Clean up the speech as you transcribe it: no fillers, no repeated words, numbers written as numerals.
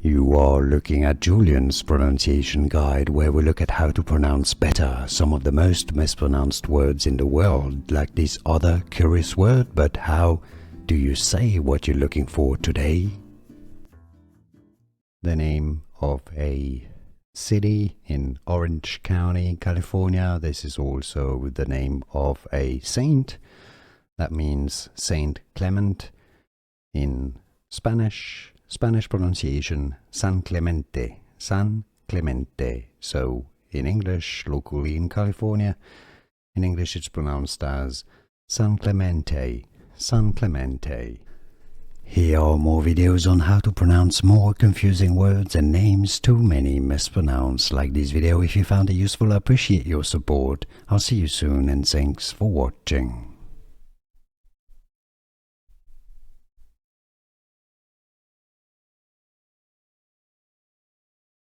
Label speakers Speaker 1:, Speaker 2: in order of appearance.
Speaker 1: You are looking at Julian's pronunciation guide, where we look at how to pronounce better some of the most mispronounced words in the world, like this other curious word. But how do you say what you're looking for today? The name of a city in Orange County, California. This is also the name of a saint. That means Saint Clement in Spanish. Spanish pronunciation, San Clemente, San Clemente. So in English, locally in California, in English it's pronounced as San Clemente, San Clemente. Here are more videos on how to pronounce more confusing words and names too many mispronounced. Like this video if you found it useful. I appreciate your support. I'll see you soon and thanks for watching.